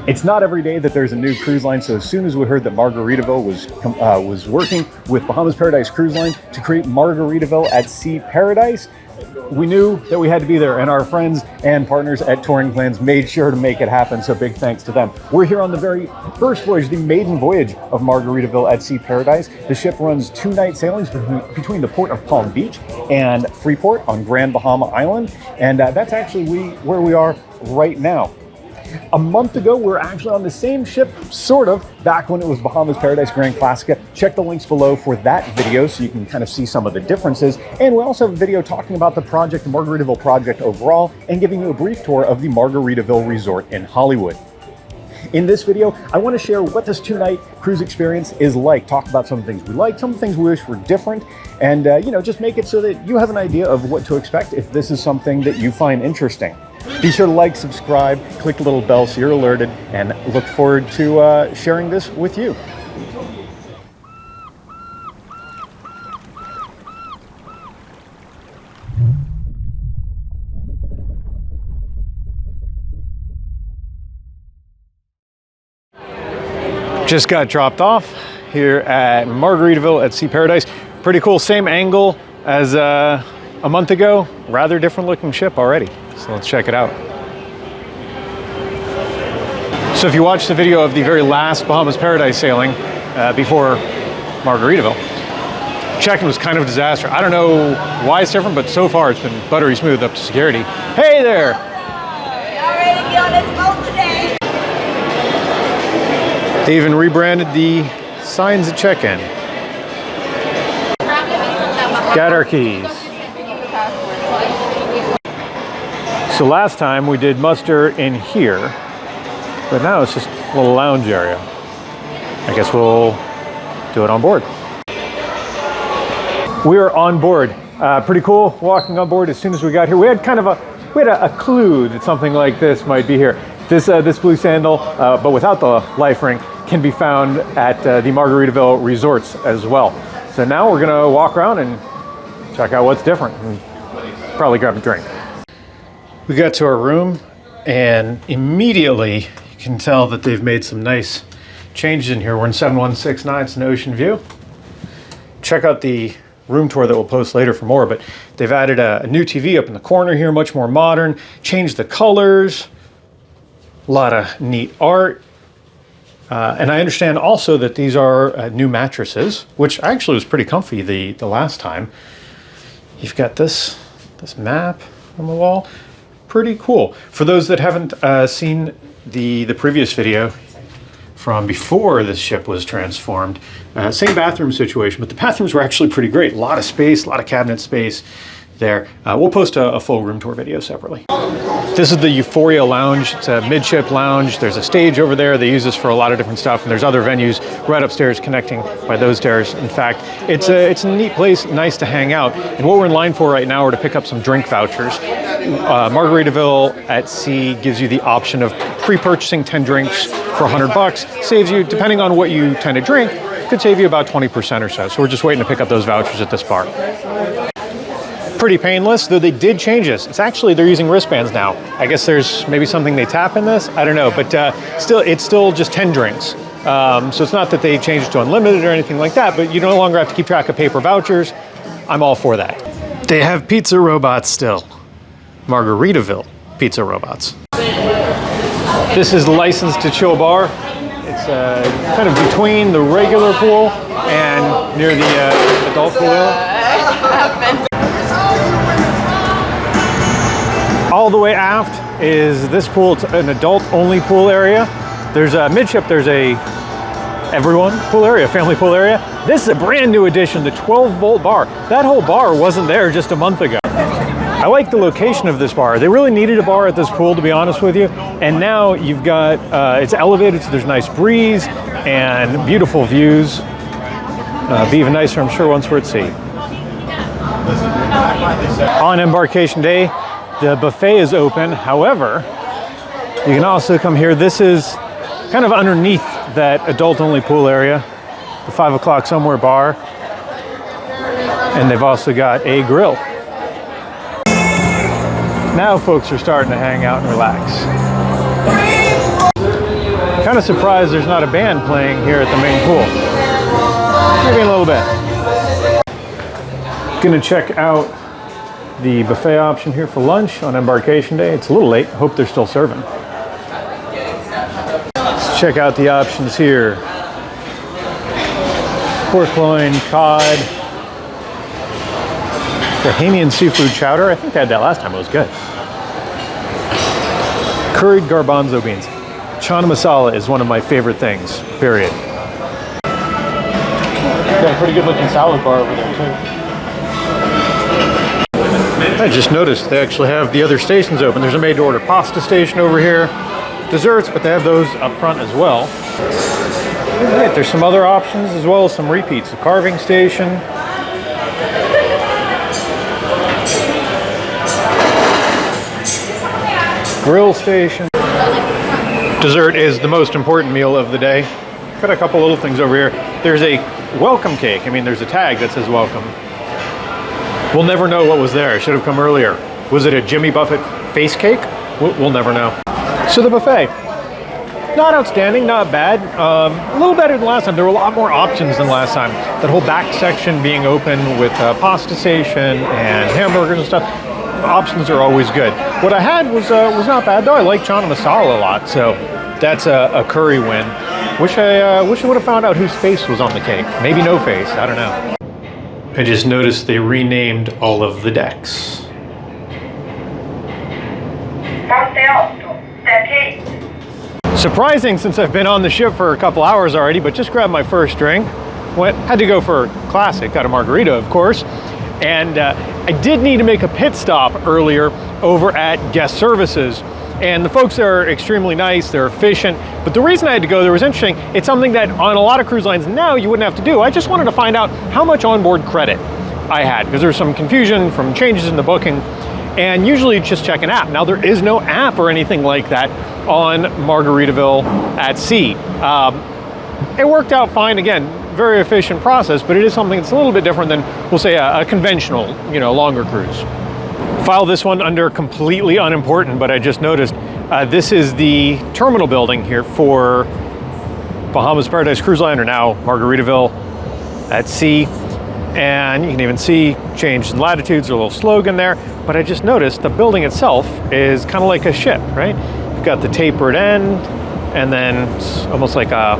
It's not every day that there's a new cruise line, so as soon as we heard that Margaritaville was working with Bahamas Paradise Cruise Line to create Margaritaville at Sea Paradise, we knew that we had to be there, and our friends and partners at Touring Plans made sure to make it happen, so big thanks to them. We're here on the very first voyage, the maiden voyage of Margaritaville at Sea Paradise. The ship runs 2-night sailings between the port of Palm Beach and Freeport on Grand Bahama Island, and that's actually where we are right now. A month ago, we were actually on the same ship, sort of, back when it was Bahamas Paradise Grand Classica. Check the links below for that video so you can kind of see some of the differences. And we also have a video talking about the project, the Margaritaville project overall, and giving you a brief tour of the Margaritaville Resort in Hollywood. In this video, I want to share what this 2-night cruise experience is like, talk about some of the things we like, some of the things we wish were different, and just make it so that you have an idea of what to expect if this is something that you find interesting. Be sure to like, subscribe, click the little bell so you're alerted, and look forward to sharing this with you. Just got dropped off here at Margaritaville at Sea Paradise. Pretty cool, same angle as a month ago. Rather different looking ship already. So let's check it out. So if you watched the video of the very last Bahamas Paradise sailing before Margaritaville, check-in was kind of a disaster. I don't know why it's different, but so far it's been buttery smooth up to security. Hey there! Y'all ready to get on this boat today? They even rebranded the signs at check-in. Got our keys. So last time we did muster in here, but now it's just a little lounge area. I guess we'll do it on board. We are on board. Pretty cool walking on board as soon as we got here. We had kind of a clue that something like this might be here. This blue sandal, but without the life ring, can be found at the Margaritaville resorts as well. So now we're gonna walk around and check out what's different and probably grab a drink. We got to our room and immediately you can tell that they've made some nice changes in here. We're in 7169, it's an ocean view. Check out the room tour that we'll post later for more, but they've added a new TV up in the corner here, much more modern, changed the colors, a lot of neat art. And I understand also that these are new mattresses, which actually was pretty comfy the last time. You've got this map on the wall. Pretty cool. For those that haven't seen the previous video from before this ship was transformed, same bathroom situation, but the bathrooms were actually pretty great. A lot of space, a lot of cabinet space there. We'll post a full room tour video separately. This is the Euphoria Lounge. It's a midship lounge. There's a stage over there. They use this for a lot of different stuff, and there's other venues right upstairs connecting by those stairs. In fact, it's a neat place, nice to hang out. And what we're in line for right now are to pick up some drink vouchers. Margaritaville at Sea gives you the option of pre-purchasing 10 drinks for $100. Saves you, depending on what you tend to drink, could save you about 20% or so. So we're just waiting to pick up those vouchers at this bar. Pretty painless, though they did change this. It's actually, they're using wristbands now. I guess there's maybe something they tap in this, I don't know, but it's still just 10 drinks. So it's not that they changed it to unlimited or anything like that, but you no longer have to keep track of paper vouchers. I'm all for that. They have pizza robots still. Margaritaville pizza robots. This is the License to Chill bar. It's kind of between the regular pool and near the adult pool area. All the way aft is this pool. It's an adult-only pool area. There's a midship, there's a everyone pool area, family pool area. This is a brand new addition, the 12-volt bar. That whole bar wasn't there just a month ago. I like the location of this bar. They really needed a bar at this pool, to be honest with you. And now you've got, it's elevated, so there's nice breeze and beautiful views. Be even nicer, I'm sure, once we're at sea. On Embarkation Day, the buffet is open. However, you can also come here. This is kind of underneath that adult-only pool area, the 5 o'clock somewhere bar. And they've also got a grill. Now folks are starting to hang out and relax. Kind of surprised there's not a band playing here at the main pool. Maybe in a little bit. Gonna check out the buffet option here for lunch on Embarkation Day. It's a little late. Hope they're still serving. Let's check out the options here. Pork loin, cod, Bahamian seafood chowder. I think they had that last time. It was good. Curried garbanzo beans. Chana masala is one of my favorite things, period. Got a pretty good looking salad bar over there too. I just noticed they actually have the other stations open. There's a made to order pasta station over here. Desserts, but they have those up front as well. Right, there's some other options as well as some repeats. The carving station. Grill station. Dessert is the most important meal of the day. Got a couple little things over here. There's a welcome cake. I mean, there's a tag that says welcome. We'll never know what was there. I should have come earlier. Was it a Jimmy Buffett face cake? We'll never know. So the buffet. Not outstanding, not bad. A little better than last time. There were a lot more options than last time. That whole back section being open with a pasta station and hamburgers and stuff. Options are always good. What I had was not bad though. I like chana masala a lot, so that's a curry win. Wish I would have found out whose face was on the cake. Maybe no face. I don't know. I just noticed they renamed all of the decks. Surprising since I've been on the ship for a couple hours already, but just grabbed my first drink. Had to go for classic, got a margarita of course. And I did need to make a pit stop earlier over at guest services. And the folks there are extremely nice, they're efficient. But the reason I had to go there was interesting. It's something that on a lot of cruise lines now you wouldn't have to do. I just wanted to find out how much onboard credit I had, because there was some confusion from changes in the booking. And usually just check an app. Now there is no app or anything like that on Margaritaville at sea. It worked out fine. Again, very efficient process, but it is something that's a little bit different than, we'll say, a conventional, longer cruise. File this one under completely unimportant, but I just noticed this is the terminal building here for Bahamas Paradise Cruise Line, or now Margaritaville at sea. And you can even see change in latitudes, a little slogan there. But I just noticed the building itself is kind of like a ship, right? You've got the tapered end, and then it's almost like a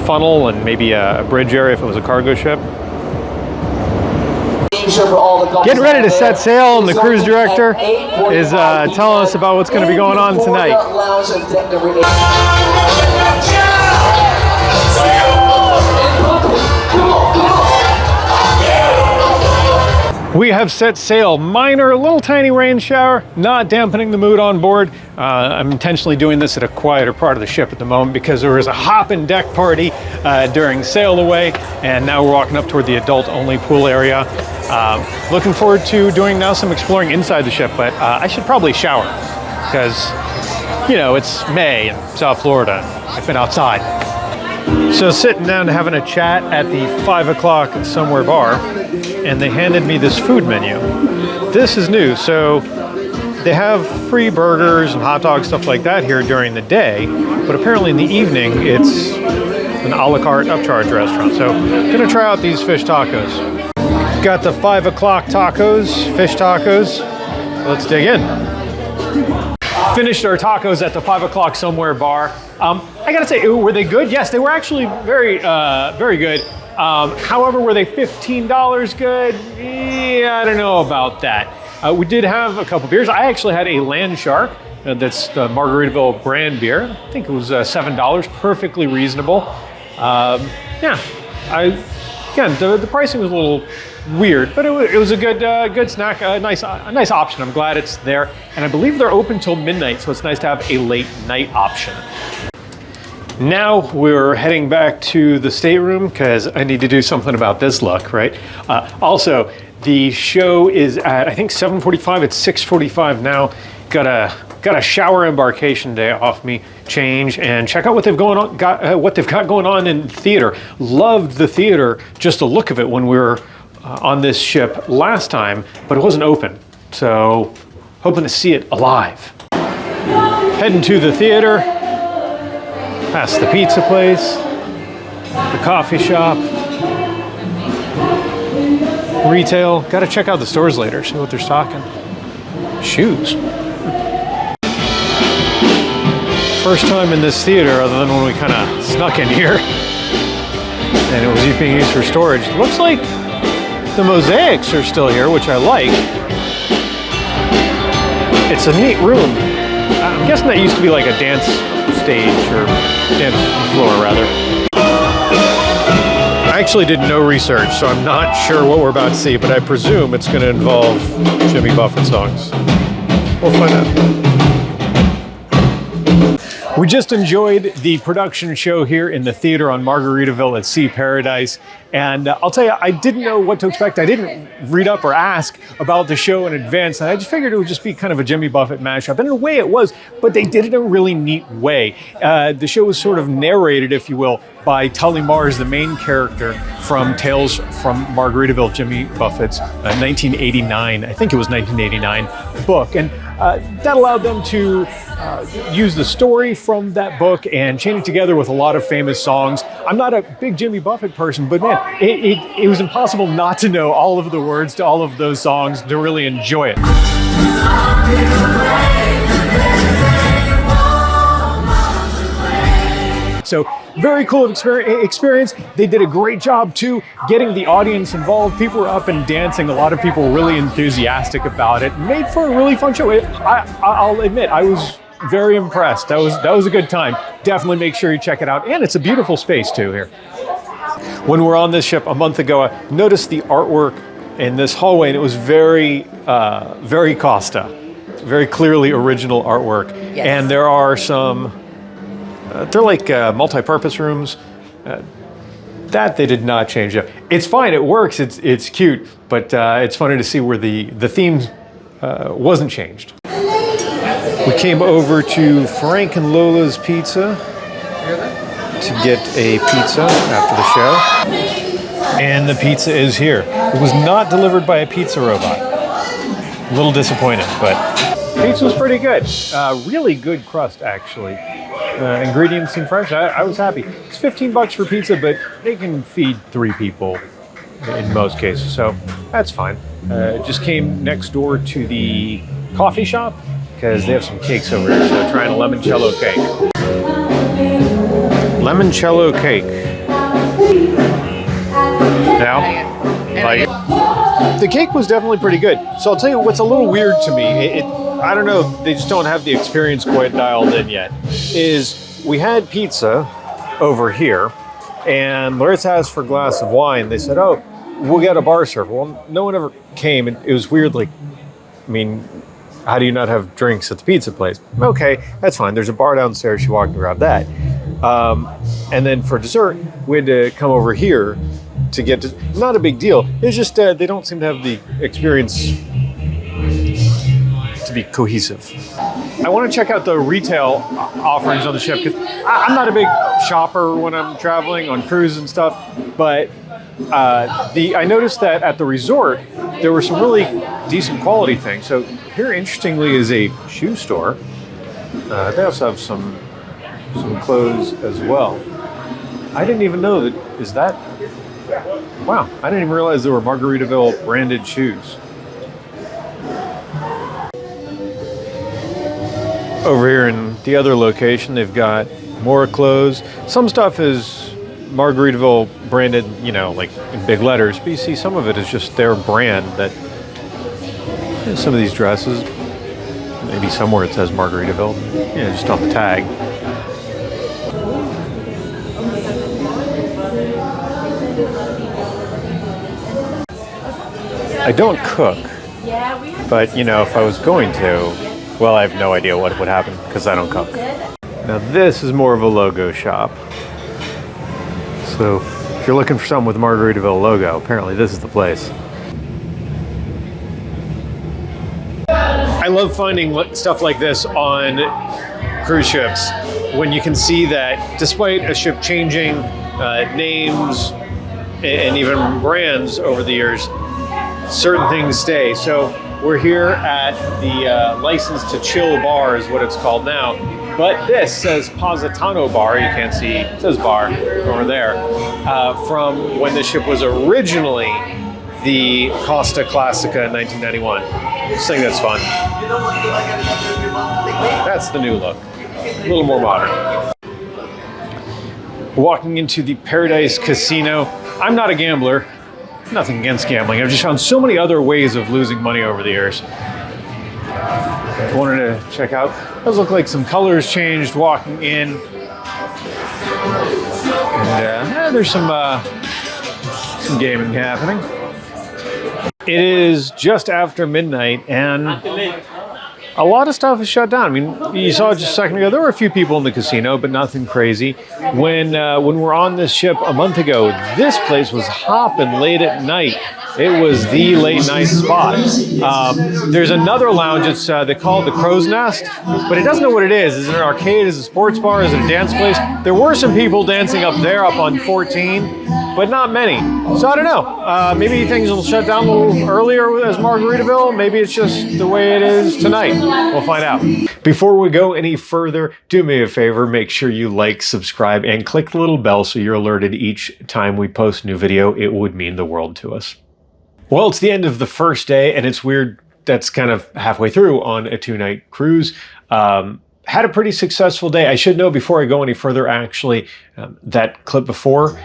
funnel and maybe a bridge area if it was a cargo ship. Getting ready to set sail, and the cruise director is telling us about what's going to be going on tonight. We have set sail. Minor, little tiny rain shower, not dampening the mood on board. I'm intentionally doing this at a quieter part of the ship at the moment because there was a hopping deck party during sail away, and now we're walking up toward the adult-only pool area. Looking forward to doing now some exploring inside the ship, but I should probably shower because, it's May in South Florida. I've been outside. So sitting down having a chat at the 5 o'clock somewhere bar, and they handed me this food menu. This is new, so they have free burgers and hot dogs, stuff like that here during the day, but apparently in the evening it's an a la carte upcharge restaurant. So I'm gonna try out these fish tacos. Got the 5 o'clock tacos, fish tacos. Let's dig in. Finished our tacos at the 5 o'clock somewhere bar. I gotta say, were they good? Yes, they were actually very, very good. However, were they $15 good? Yeah, I don't know about that. We did have a couple beers. I actually had a Land Shark. That's the Margaritaville brand beer. I think it was $7, perfectly reasonable. The pricing was a little weird, but it was a good snack, a nice option. I'm glad it's there, and I believe they're open till midnight, so it's nice to have a late night option. Now we're heading back to the stateroom because I need to do something about this look, right? Also, the show is at, I think, 7:45. It's 6:45 now. Got a shower Embarkation Day off me, change, and check out what they've got going on in theater. Loved the theater, just the look of it when we were on this ship last time, but it wasn't open. So hoping to see it alive. Heading to the theater. Past the pizza place, the coffee shop, retail. Got to check out the stores later, see what they're stocking. Shoes. First time in this theater other than when we kind of snuck in here. And it was being used for storage. Looks like the mosaics are still here, which I like. It's a neat room. I'm guessing that used to be like a dance stage or dance floor rather. I actually did no research, so I'm not sure what we're about to see, but I presume it's going to involve Jimmy Buffett songs. We'll find out. We just enjoyed the production show here in the theater on Margaritaville at Sea Paradise. And I'll tell you, I didn't know what to expect. I didn't read up or ask about the show in advance. And I just figured it would just be kind of a Jimmy Buffett mashup. And in a way it was, but they did it in a really neat way. The show was sort of narrated, if you will, by Tully Mars, the main character from Tales from Margaritaville, Jimmy Buffett's 1989, I think it was 1989 book. And that allowed them to use the story from that book and chain it together with a lot of famous songs. I'm not a big Jimmy Buffett person, but man, it was impossible not to know all of the words to all of those songs to really enjoy it. So very cool experience. They did a great job too, getting the audience involved. People were up and dancing. A lot of people were really enthusiastic about it. Made for a really fun show. I'll admit, I was very impressed. That was a good time. Definitely make sure you check it out. And it's a beautiful space too here. When we were on this ship a month ago, I noticed the artwork in this hallway, and it was very Costa, very clearly original artwork. Yes. And there are some. They're like multi-purpose rooms. That they did not change up. It's fine. It works. It's cute, but it's funny to see where the theme wasn't changed. We came over to Frank and Lola's Pizza to get a pizza after the show, and the pizza is here. It was not delivered by a pizza robot. A little disappointed, but pizza was pretty good. Really good crust, actually. Ingredients seem fresh. I was happy. It's $15 for pizza, but they can feed 3 people in most cases, so that's fine. Just came next door to the coffee shop because they have some cakes over here, so trying a limoncello cake. Limoncello cake. Now, like, the cake was definitely pretty good. So I'll tell you what's a little weird to me. I don't know, they just don't have the experience quite dialed in yet, is we had pizza over here, and Larissa asked for a glass of wine. They said, oh, we'll get a bar server. Well, no one ever came, and it was weird, like, I mean, how do you not have drinks at the pizza place? Okay, that's fine. There's a bar downstairs. She walked and grabbed that. And then for dessert, we had to come over here to get to, not a big deal. It's just they don't seem to have the experience to be cohesive. I want to check out the retail offerings on the ship because I'm not a big shopper when I'm traveling on cruises and stuff, but I noticed that at the resort there were some really decent quality things. So here, interestingly, is a shoe store. They also have some clothes as well. I didn't even know that. Is that? Wow! I didn't even realize there were Margaritaville branded shoes. Over here in the other location, they've got more clothes. Some stuff is Margaritaville branded, you know, like in big letters, but you see some of it is just their brand. That some of these dresses, maybe somewhere it says Margaritaville, you know, just on the tag. I don't cook, but you know, if I was going to, well, I have no idea what would happen because I don't cook. Now this is more of a logo shop. So if you're looking for something with the Margaritaville logo, apparently this is the place. I love finding stuff like this on cruise ships when you can see that despite a ship changing names and even brands over the years, certain things stay. So we're here at the License to Chill bar is what it's called now. But this says Positano Bar. You can't see, it says bar over there. From when the ship was originally the Costa Classica in 1991. Just think that's fun. That's the new look. A little more modern. Walking into the Paradise Casino. I'm not a gambler. Nothing against gambling. I've just found so many other ways of losing money over the years. I wanted to check out. Those look like some colors changed walking in. And there's some gaming happening. It is just after midnight and a lot of stuff is shut down. I mean, you saw just a second ago, there were a few people in the casino, but nothing crazy. When we're on this ship a month ago, this place was hopping late at night. It was the late night spot. There's another lounge, it's they call it the Crow's Nest, but it doesn't know what it is. Is it an arcade? Is it a sports bar? Is it a dance place? There were some people dancing up there, up on 14, but not many. So I don't know. Maybe things will shut down a little earlier as Margaritaville. Maybe it's just the way it is tonight. We'll find out. Before we go any further, do me a favor, make sure you like, subscribe, and click the little bell so you're alerted each time we post a new video. It would mean the world to us. Well, it's the end of the first day, and it's weird that's kind of halfway through on a 2-night cruise. Had a pretty successful day. I should know before I go any further, actually, that clip before.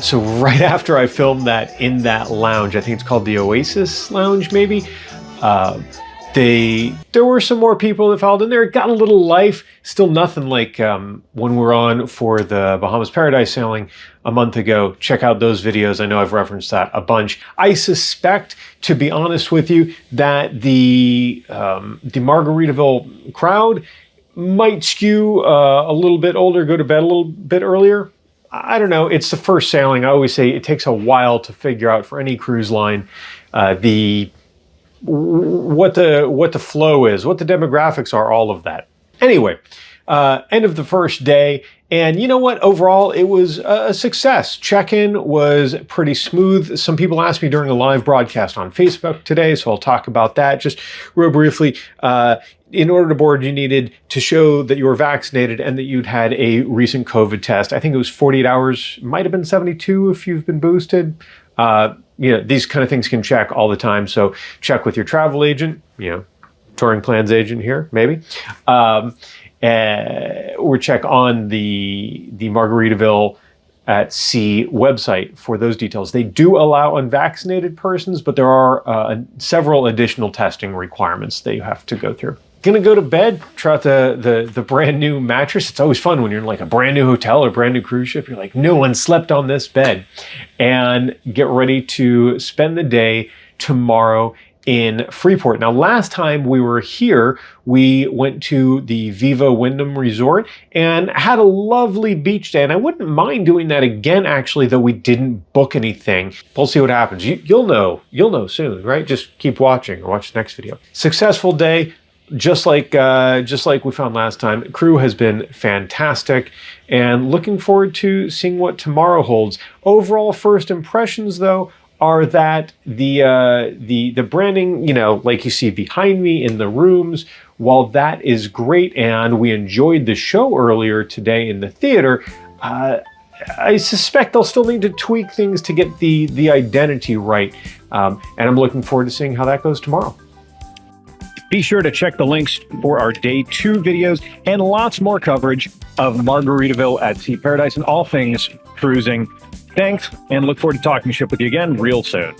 So right after I filmed that in that lounge, I think it's called the Oasis Lounge, maybe, there were some more people that followed in there. It got a little life. Still nothing like when we were on for the Bahamas Paradise sailing a month ago. Check out those videos. I know I've referenced that a bunch. I suspect, to be honest with you, that the Margaritaville crowd might skew a little bit older, go to bed a little bit earlier. I don't know. It's the first sailing. I always say it takes a while to figure out for any cruise line what the flow is, what the demographics are, all of that. Anyway, end of the first day, and you know what? Overall, it was a success. Check-in was pretty smooth. Some people asked me during a live broadcast on Facebook today, so I'll talk about that just real briefly. In order to board, you needed to show that you were vaccinated and that you'd had a recent COVID test. I think it was 48 hours, might have been 72 if you've been boosted. You know, these kind of things can check all the time. So check with your travel agent, you know, touring plans agent here, maybe. Or check on the Margaritaville at Sea website for those details. They do allow unvaccinated persons, but there are several additional testing requirements that you have to go through. Gonna go to bed, try out the brand new mattress. It's always fun when you're in like a brand new hotel or brand new cruise ship. You're like, no one slept on this bed. And get ready to spend the day tomorrow in Freeport. Now, last time we were here, we went to the Viva Wyndham Resort and had a lovely beach day. And I wouldn't mind doing that again, actually, though we didn't book anything. We'll see what happens. You'll know soon, right? Just keep watching or watch the next video. Successful day. Just like we found last time, crew has been fantastic, and looking forward to seeing what tomorrow holds. Overall, first impressions though are that the branding, you know, like you see behind me in the rooms, while that is great, and we enjoyed the show earlier today in the theater, I suspect they'll still need to tweak things to get the identity right, and I'm looking forward to seeing how that goes tomorrow. Be sure to check the links for our day 2 videos and lots more coverage of Margaritaville at Sea Paradise and all things cruising. Thanks, and look forward to talking ship with you again real soon.